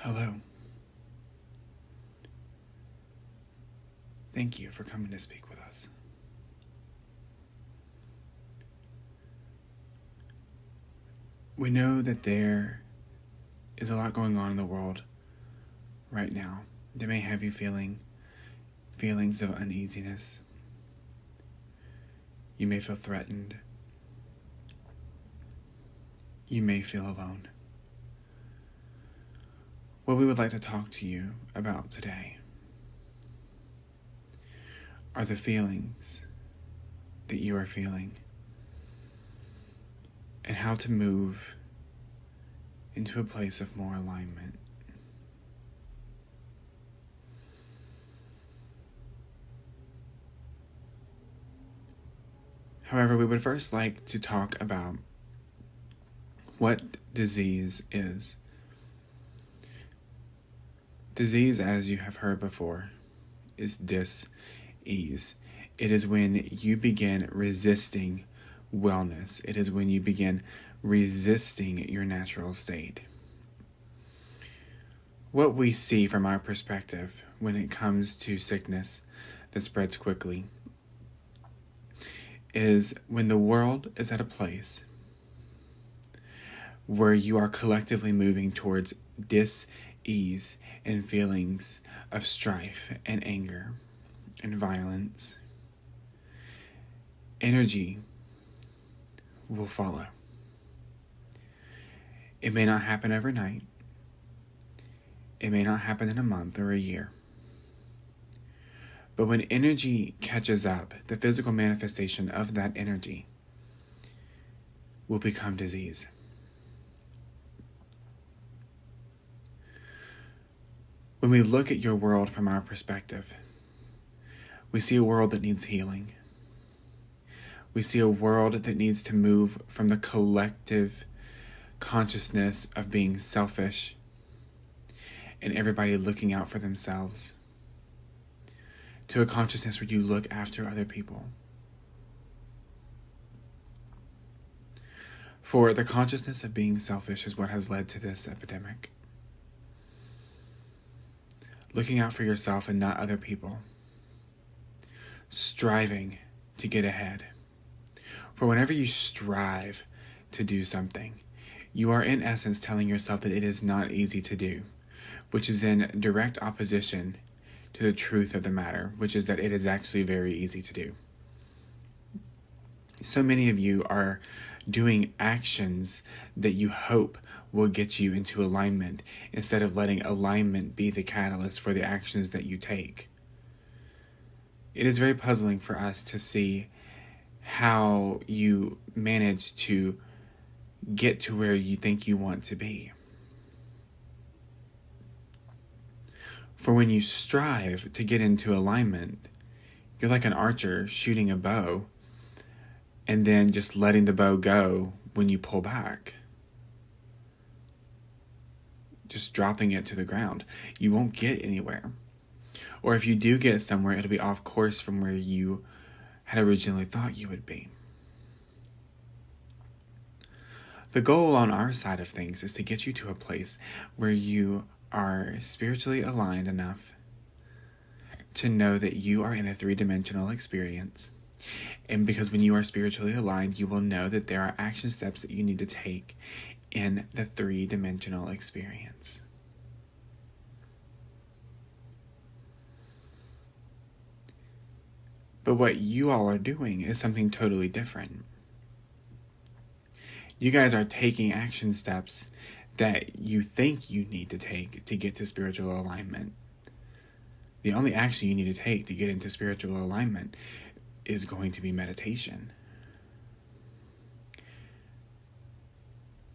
Hello. Thank you for coming to speak with us. We know that there is a lot going on in the world right now that may have you feeling feelings of uneasiness. You may feel threatened. You may feel alone. What we would like to talk to you about today are the feelings that you are feeling and how to move into a place of more alignment. However, we would first like to talk about what disease is. Disease, as you have heard before, is dis-ease. It is when you begin resisting wellness. It is when you begin resisting your natural state. What we see from our perspective when it comes to sickness that spreads quickly is when the world is at a place where you are collectively moving towards dis-ease and feelings of strife and anger and violence. Energy will follow. It may not happen overnight. It may not happen in a month or a year. But when energy catches up, the physical manifestation of that energy will become disease. When we look at your world from our perspective, we see a world that needs healing. We see a world that needs to move from the collective consciousness of being selfish and everybody looking out for themselves to a consciousness where you look after other people. For the consciousness of being selfish is what has led to this epidemic. Looking out for yourself and not other people. Striving to get ahead. For whenever you strive to do something, you are in essence telling yourself that it is not easy to do, which is in direct opposition to the truth of the matter, which is that it is actually very easy to do. So many of you are doing actions that you hope will get you into alignment instead of letting alignment be the catalyst for the actions that you take. It is very puzzling for us to see how you manage to get to where you think you want to be. For when you strive to get into alignment, you're like an archer shooting a bow and then just letting the bow go when you pull back. Just dropping it to the ground. You won't get anywhere. Or if you do get somewhere, it'll be off course from where you had originally thought you would be. The goal on our side of things is to get you to a place where you are spiritually aligned enough to know that you are in a three-dimensional experience. And because when you are spiritually aligned, you will know that there are action steps that you need to take in the three-dimensional experience. But what you all are doing is something totally different. You guys are taking action steps that you think you need to take to get to spiritual alignment. The only action you need to take to get into spiritual alignment is going to be meditation.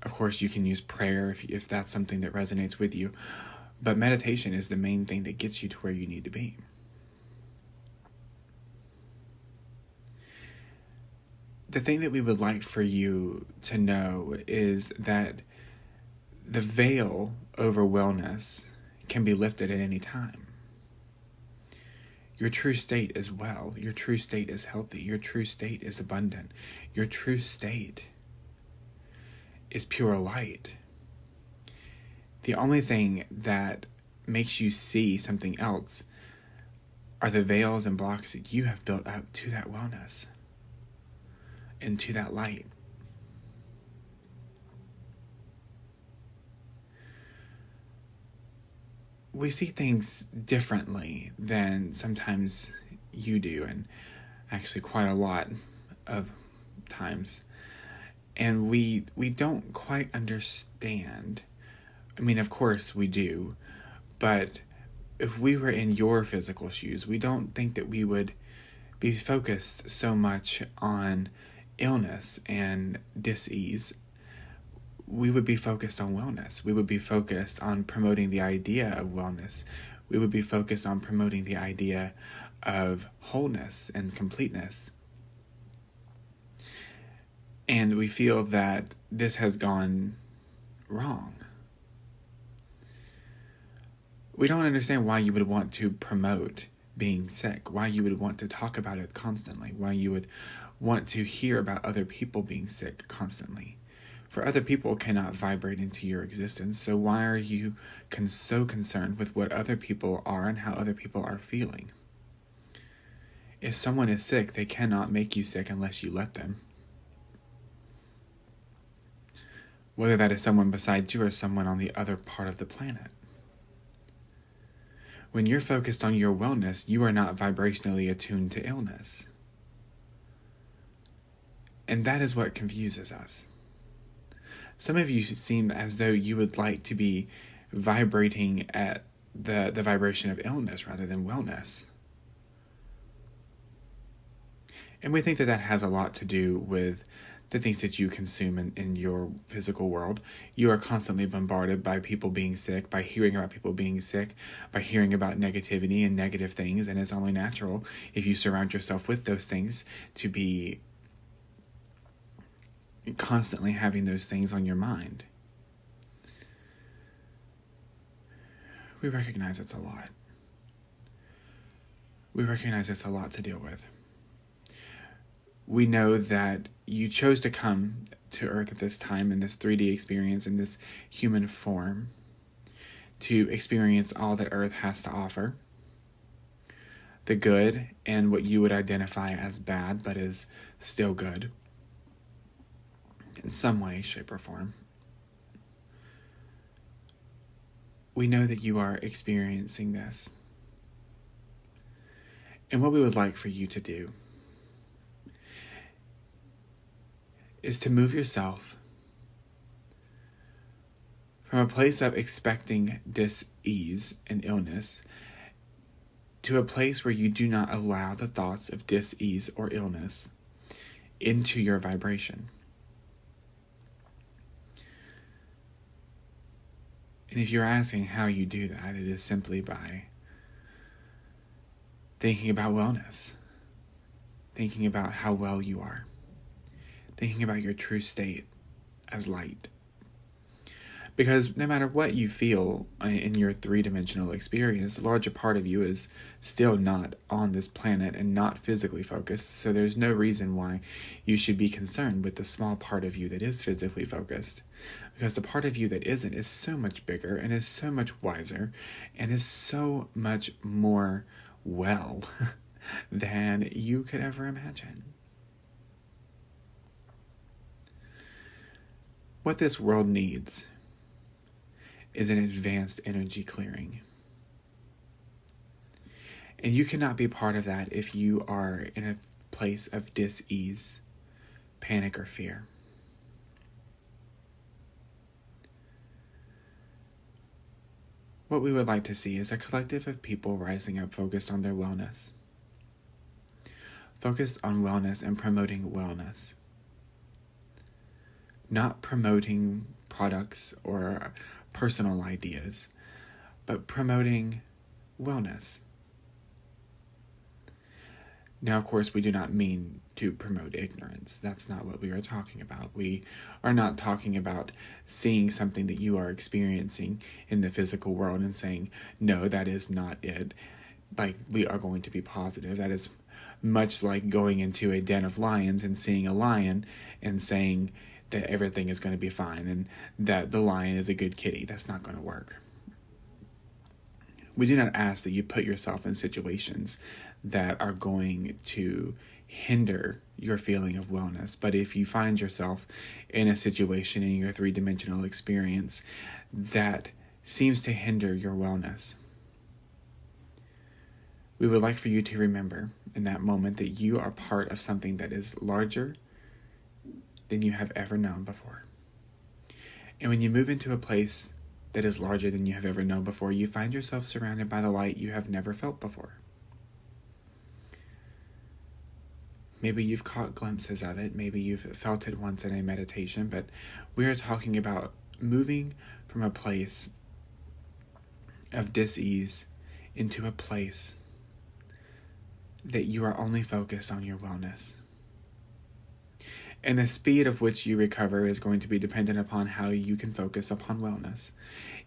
Of course, you can use prayer if that's something that resonates with you, but meditation is the main thing that gets you to where you need to be. The thing that we would like for you to know is that the veil over wellness can be lifted at any time. Your true state is well. Your true state is healthy. Your true state is abundant. Your true state is pure light. The only thing that makes you see something else are the veils and blocks that you have built up to that wellness and to that light. We see things differently than sometimes you do, and actually quite a lot of times. And we don't quite understand. I mean, of course we do, but if we were in your physical shoes, we don't think that we would be focused so much on illness and dis-ease. We would be focused on wellness. We would be focused on promoting the idea of wellness. We would be focused on promoting the idea of wholeness and completeness. And we feel that this has gone wrong. We don't understand why you would want to promote being sick, why you would want to talk about it constantly, why you would want to hear about other people being sick constantly. For other people cannot vibrate into your existence, so why are you so concerned with what other people are and how other people are feeling? If someone is sick, they cannot make you sick unless you let them. Whether that is someone beside you or someone on the other part of the planet. When you're focused on your wellness, you are not vibrationally attuned to illness. And that is what confuses us. Some of you seem as though you would like to be vibrating at the vibration of illness rather than wellness. And we think that has a lot to do with the things that you consume in your physical world. You are constantly bombarded by people being sick, by hearing about people being sick, by hearing about negativity and negative things, and it's only natural if you surround yourself with those things to be constantly having those things on your mind. We recognize it's a lot. We recognize it's a lot to deal with. We know that you chose to come to Earth at this time in this 3D experience, in this human form, to experience all that Earth has to offer. The good and what you would identify as bad, but is still good. In some way, shape, or form. We know that you are experiencing this. And what we would like for you to do is to move yourself from a place of expecting dis-ease and illness to a place where you do not allow the thoughts of dis-ease or illness into your vibration. And if you're asking how you do that, it is simply by thinking about wellness, thinking about how well you are, thinking about your true state as light. Because no matter what you feel in your three-dimensional experience, the larger part of you is still not on this planet and not physically focused, so there's no reason why you should be concerned with the small part of you that is physically focused. Because the part of you that isn't is so much bigger and is so much wiser and is so much more well than you could ever imagine. What this world needs is an advanced energy clearing. And you cannot be part of that if you are in a place of dis-ease, panic, or fear. What we would like to see is a collective of people rising up focused on their wellness. Focused on wellness and promoting wellness. Not promoting products or personal ideas, but promoting wellness. Now, of course, we do not mean to promote ignorance. That's not what we are talking about. We are not talking about seeing something that you are experiencing in the physical world and saying, no, that is not it. Like, we are going to be positive. That is much like going into a den of lions and seeing a lion and saying, that everything is going to be fine and that the lion is a good kitty. That's not going to work. We do not ask that you put yourself in situations that are going to hinder your feeling of wellness. But if you find yourself in a situation in your three-dimensional experience that seems to hinder your wellness, we would like for you to remember in that moment that you are part of something that is larger than you have ever known before. And when you move into a place that is larger than you have ever known before, you find yourself surrounded by the light you have never felt before. Maybe you've caught glimpses of it, maybe you've felt it once in a meditation, but we are talking about moving from a place of dis-ease into a place that you are only focused on your wellness. And the speed of which you recover is going to be dependent upon how you can focus upon wellness.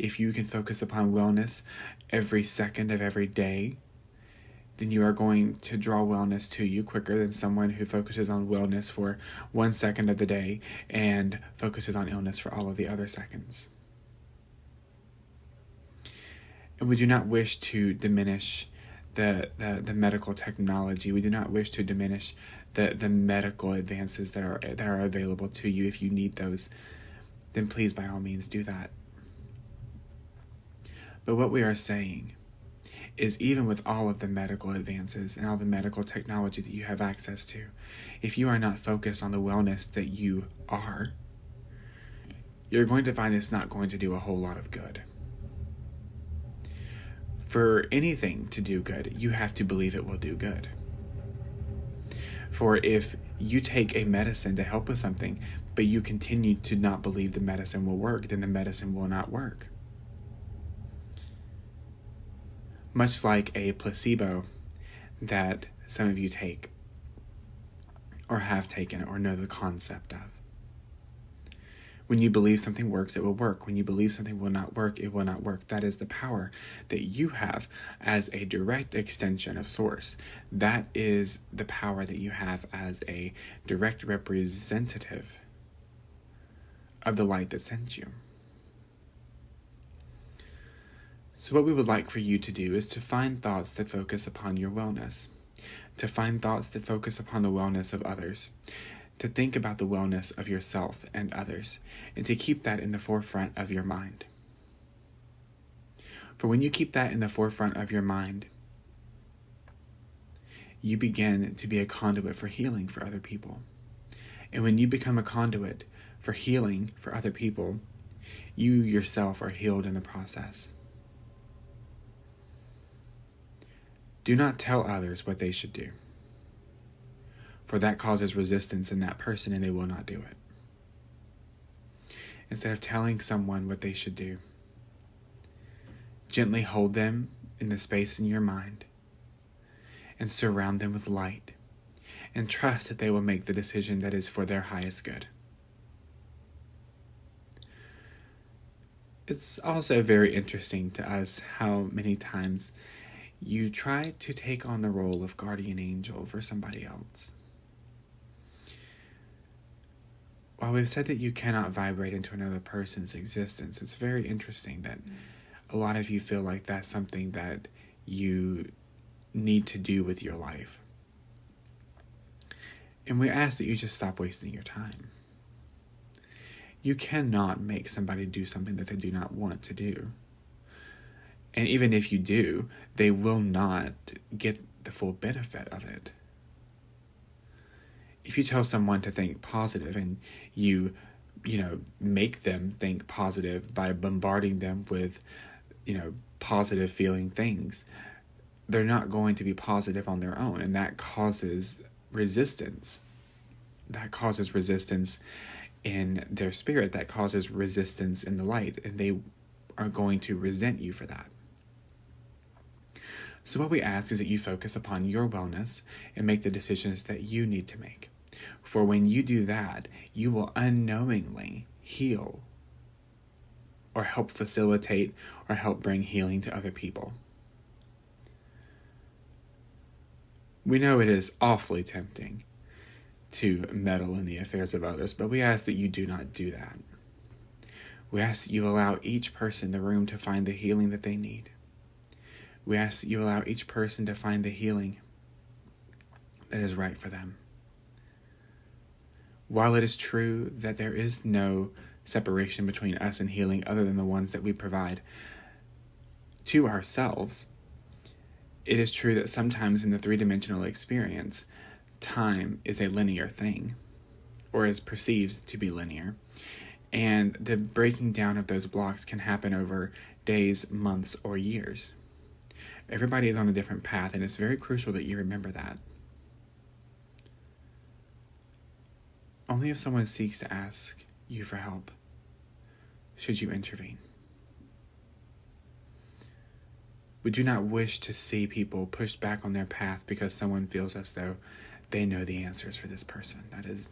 If you can focus upon wellness every second of every day, then you are going to draw wellness to you quicker than someone who focuses on wellness for 1 second of the day and focuses on illness for all of the other seconds. And we do not wish to diminish the medical technology. We do not wish to diminish the medical advances that are available to you. If you need those, then please by all means do that. But what we are saying is, even with all of the medical advances and all the medical technology that you have access to, if you are not focused on the wellness that you are, you're going to find it's not going to do a whole lot of good. For anything to do good, you have to believe it will do good. For if you take a medicine to help with something, but you continue to not believe the medicine will work, then the medicine will not work. Much like a placebo that some of you take, or have taken, or know the concept of. When you believe something works, it will work. When you believe something will not work, it will not work. That is the power that you have as a direct extension of Source. That is the power that you have as a direct representative of the light that sent you. So what we would like for you to do is to find thoughts that focus upon your wellness, to find thoughts that focus upon the wellness of others, to think about the wellness of yourself and others, and to keep that in the forefront of your mind. For when you keep that in the forefront of your mind, you begin to be a conduit for healing for other people. And when you become a conduit for healing for other people, you yourself are healed in the process. Do not tell others what they should do, for that causes resistance in that person and they will not do it. Instead of telling someone what they should do, gently hold them in the space in your mind and surround them with light, and trust that they will make the decision that is for their highest good. It's also very interesting to us how many times you try to take on the role of guardian angel for somebody else. While we've said that you cannot vibrate into another person's existence, it's very interesting that a lot of you feel like that's something that you need to do with your life. And we ask that you just stop wasting your time. You cannot make somebody do something that they do not want to do. And even if you do, they will not get the full benefit of it. If you tell someone to think positive and you make them think positive by bombarding them with, positive feeling things, they're not going to be positive on their own. And that causes resistance. That causes resistance in their spirit. That causes resistance in the light. And they are going to resent you for that. So what we ask is that you focus upon your wellness and make the decisions that you need to make. For when you do that, you will unknowingly heal or help facilitate or help bring healing to other people. We know it is awfully tempting to meddle in the affairs of others, but we ask that you do not do that. We ask that you allow each person the room to find the healing that they need. We ask that you allow each person to find the healing that is right for them. While it is true that there is no separation between us and healing other than the ones that we provide to ourselves, it is true that sometimes in the three-dimensional experience, time is a linear thing, or is perceived to be linear. And the breaking down of those blocks can happen over days, months, or years. Everybody is on a different path, and it's very crucial that you remember that. Only if someone seeks to ask you for help should you intervene. We do not wish to see people pushed back on their path because someone feels as though they know the answers for this person. That is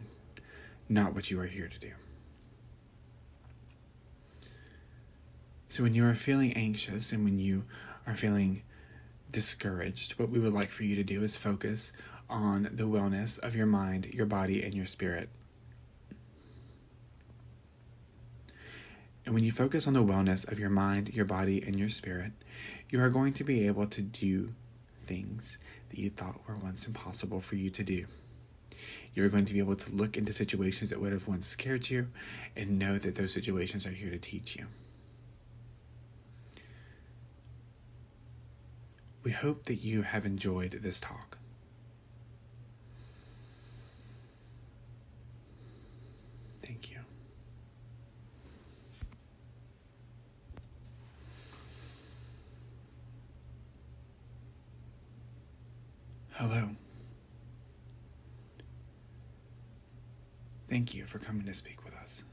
not what you are here to do. So when you are feeling anxious and when you are feeling discouraged, what we would like for you to do is focus on the wellness of your mind, your body, and your spirit. And when you focus on the wellness of your mind, your body, and your spirit, you are going to be able to do things that you thought were once impossible for you to do. You're going to be able to look into situations that would have once scared you and know that those situations are here to teach you. We hope that you have enjoyed this talk. Thank you. Hello. Thank you for coming to speak with us.